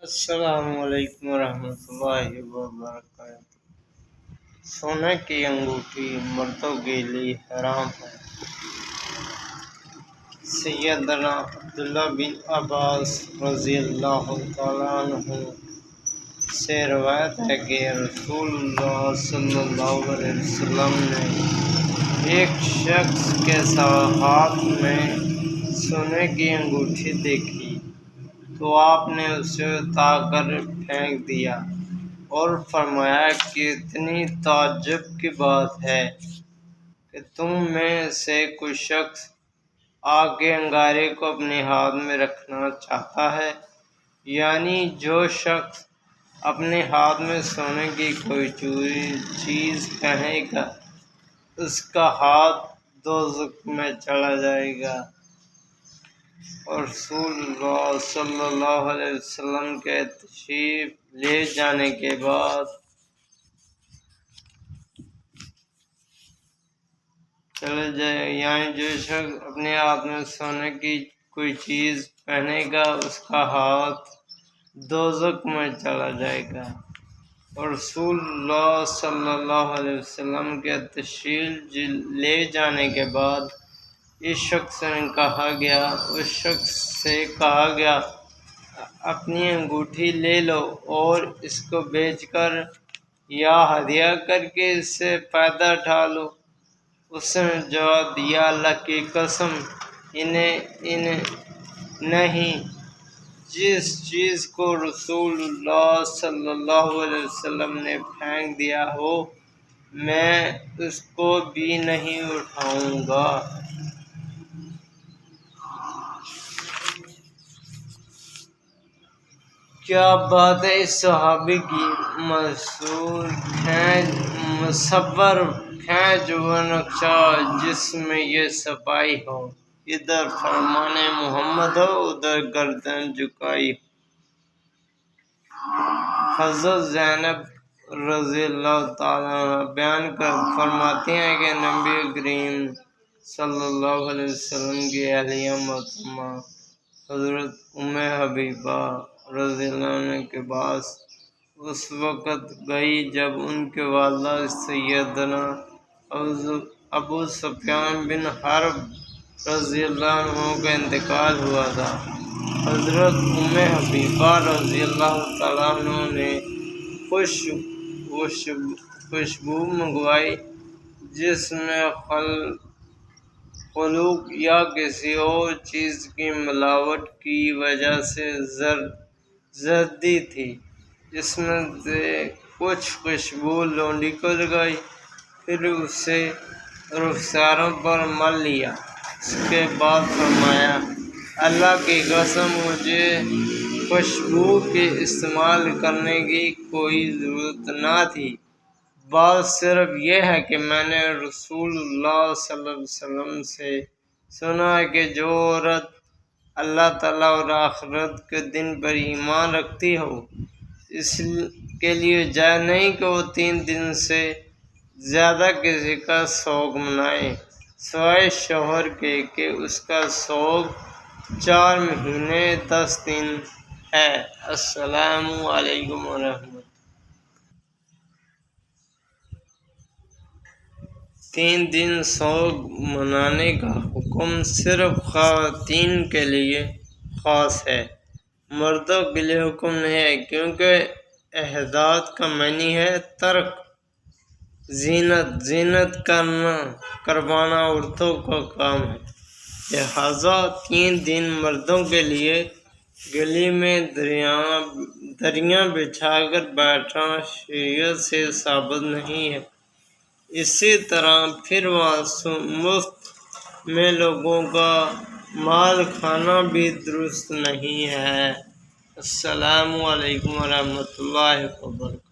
السلام علیکم ورحمۃ اللہ وبرکاتہ۔ سونے کی انگوٹھی مردوں کے لیے حرام ہے۔ سیدنا عبداللہ بن عباس رضی اللہ تعالیٰ عنہ سے روایت ہے کہ رسول اللہ صلی اللہ علیہ وسلم نے ایک شخص کے ہاتھ میں سونے کی انگوٹھی دیکھی تو آپ نے اسے اٹھا کر پھینک دیا اور فرمایا کہ اتنی تعجب کی بات ہے کہ تم میں سے کوئی شخص آگ کے انگارے کو اپنے ہاتھ میں رکھنا چاہتا ہے، یعنی جو شخص اپنے ہاتھ میں سونے کی کوئی چیز پہنے گا اس کا ہاتھ دوزخ میں چلا جائے گا۔ اور رسول اللہ صلی اللہ علیہ وسلم کے تشریف لے جانے کے بعد یعنی جو شخص اپنے ہاتھ میں سونے کی کوئی چیز پہنے گا اس کا ہاتھ دوزخ میں چلا جائے گا۔ اور رسول اللہ صلی اللہ علیہ وسلم کے تشریف لے جانے کے بعد اس شخص سے کہا گیا اپنی انگوٹھی لے لو اور اس کو بیچ کر یا ہدیہ کر کے اس سے فائدہ اٹھا لو۔ اس نے جواب دیا، اللہ کی قسم نہیں، جس چیز کو رسول اللہ صلی اللہ علیہ وسلم نے پھینک دیا ہو میں اس کو بھی نہیں اٹھاؤں گا۔ کیا بات ہے اس صحابی کی! مصور کھینچ ہوا نقشہ جس میں یہ صفائی ہو، ادھر فرمان محمد ہو ادھر گردن جھکائی ہو۔ حضرت زینب رضی اللہ تعالیٰ عنہ بیان فرماتی ہیں کہ نبی کریم صلی اللہ علیہ وسلم کی اہلیہ محترمہ حضرت ام حبیبہ رضی اللہ عنہ کے پاس اس وقت گئی جب ان کے والدہ سیدنا ابو سفیان بن حرب رضی اللہ عنہ کا انتقال ہوا تھا۔ حضرت ام حبیبہ رضی اللہ تعالیٰ عنہ نے خوشبو منگوائی جس میں خلوق یا کسی اور چیز کی ملاوٹ کی وجہ سے زردی تھی۔ اس میں سے کچھ خوشبو لونڈی کو لگائی، پھر اسے رخساروں پر مل لیا۔ اس کے بعد فرمایا، اللہ کی قسم مجھے خوشبو کے استعمال کرنے کی کوئی ضرورت نہ تھی، بات صرف یہ ہے کہ میں نے رسول اللہ صلی اللہ علیہ وسلم سے سنا ہے کہ جو عورت اللہ تعالیٰ اور آخرت کے دن پر ایمان رکھتی ہو اس کے لیے جائز نہیں کہ وہ 3 دن سے زیادہ کسی کا سوگ منائے سوائے شوہر کے کہ اس کا سوگ 4 مہینے 10 دن ہے۔ السلام علیکم ورحمۃ اللہ۔ 3 دن سوگ منانے کا حکم صرف خواتین کے لیے خاص ہے، مردوں کے لیے حکم نہیں ہے، کیونکہ احداث کا معنی ہے ترک زینت کروانا عورتوں کا کام ہے، لہذا 3 دن مردوں کے لیے گلی میں دریاں بچھا کر بیٹھنا شریعت سے ثابت نہیں ہے۔ اسی طرح پھر وہاں مفت میں لوگوں کا مال کھانا بھی درست نہیں ہے۔ السلام علیکم ورحمۃ اللہ وبرکاتہ۔